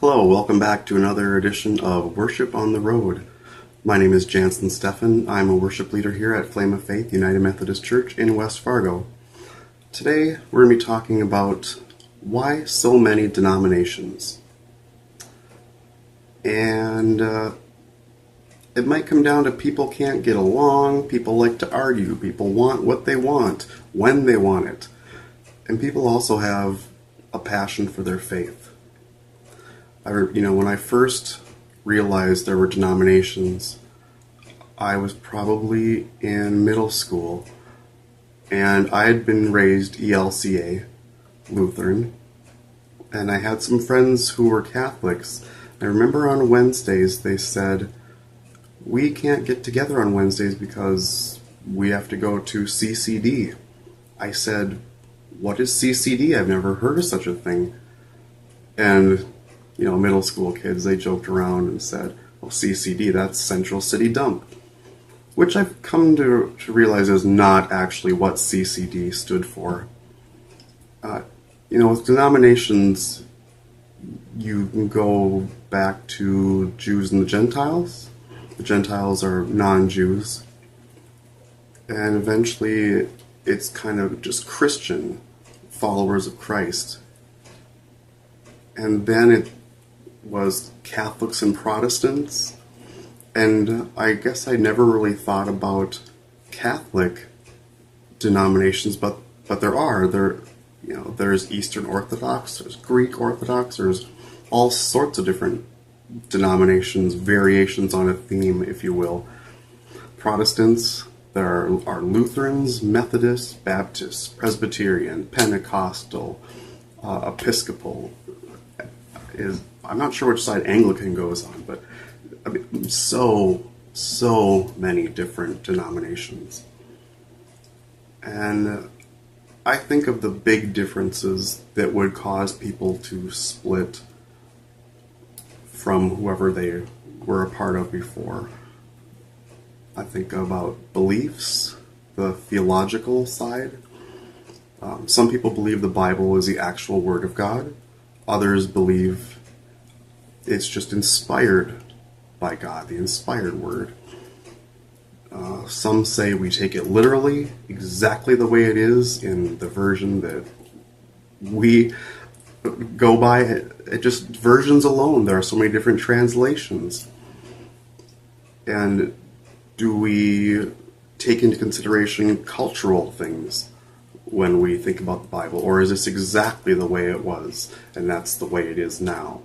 Hello, welcome back to another edition of Worship on the Road. My name is Jansen Steffen. I'm a worship leader here at Flame of Faith United Methodist Church in West Fargo. Today we're going to be talking about why so many denominations. And it might come down to people can't get along, people like to argue, people want what they want, when they want it. And people also have a passion for their faith. When I first realized there were denominations, I was probably in middle school, and I had been raised ELCA, Lutheran, and I had some friends who were Catholics. I remember on Wednesdays they said, we can't get together on Wednesdays because we have to go to CCD. I said, what is CCD? I've never heard of such a thing. And middle school kids, they joked around and said, well, CCD, that's Central City Dump. Which I've come to realize is not actually what CCD stood for. With denominations, you can go back to Jews and the Gentiles. The Gentiles are non-Jews. And eventually, it's kind of just Christian followers of Christ. And then it was Catholics and Protestants, and I guess I never really thought about Catholic denominations, but there's Eastern Orthodox, there's Greek Orthodox, there's all sorts of different denominations, variations on a theme, if you will. Protestants, there are Lutherans, Methodists, Baptists, Presbyterian, Pentecostal, Episcopal. I'm not sure which side Anglican goes on, but so many different denominations. And I think of the big differences that would cause people to split from whoever they were a part of before. I think about beliefs, the theological side. Some people believe the Bible is the actual Word of God. Others believe it's just inspired by God, the inspired Word. Some say we take it literally, exactly the way it is in the version that we go by. It just versions alone. There are so many different translations. And do we take into consideration cultural things when we think about the Bible? Or is this exactly the way it was, and that's the way it is now?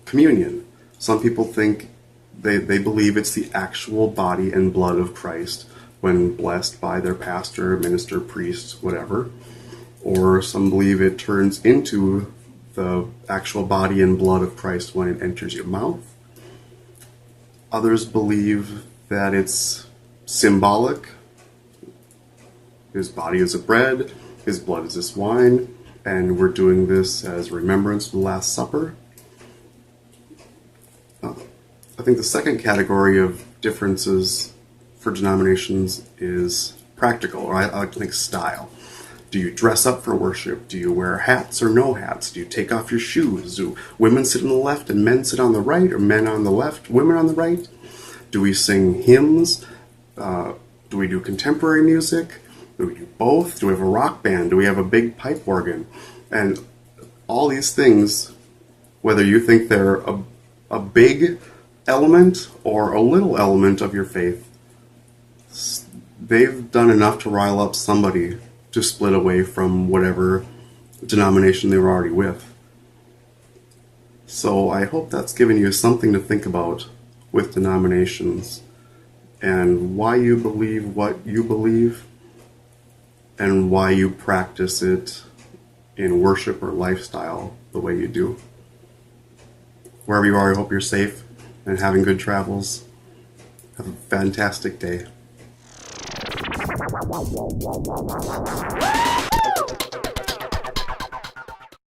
Communion. Some people think they believe it's the actual body and blood of Christ when blessed by their pastor, minister, priest, whatever. Or some believe it turns into the actual body and blood of Christ when it enters your mouth. Others believe that it's symbolic. His body is a bread, his blood is this wine, and we're doing this as remembrance of the Last Supper. I think the second category of differences for denominations is practical, or I like to think style. Do you dress up for worship? Do you wear hats or no hats? Do you take off your shoes? Do women sit on the left and men sit on the right, or men on the left, women on the right? Do we sing hymns? Do we do contemporary music? Do we do both? Do we have a rock band? Do we have a big pipe organ? And all these things, whether you think they're a big element or a little element of your faith, they've done enough to rile up somebody to split away from whatever denomination they were already with. So I hope that's given you something to think about with denominations and why you believe what you believe and why you practice it in worship or lifestyle the way you do. Wherever you are, I hope you're safe and having good travels. Have a fantastic day.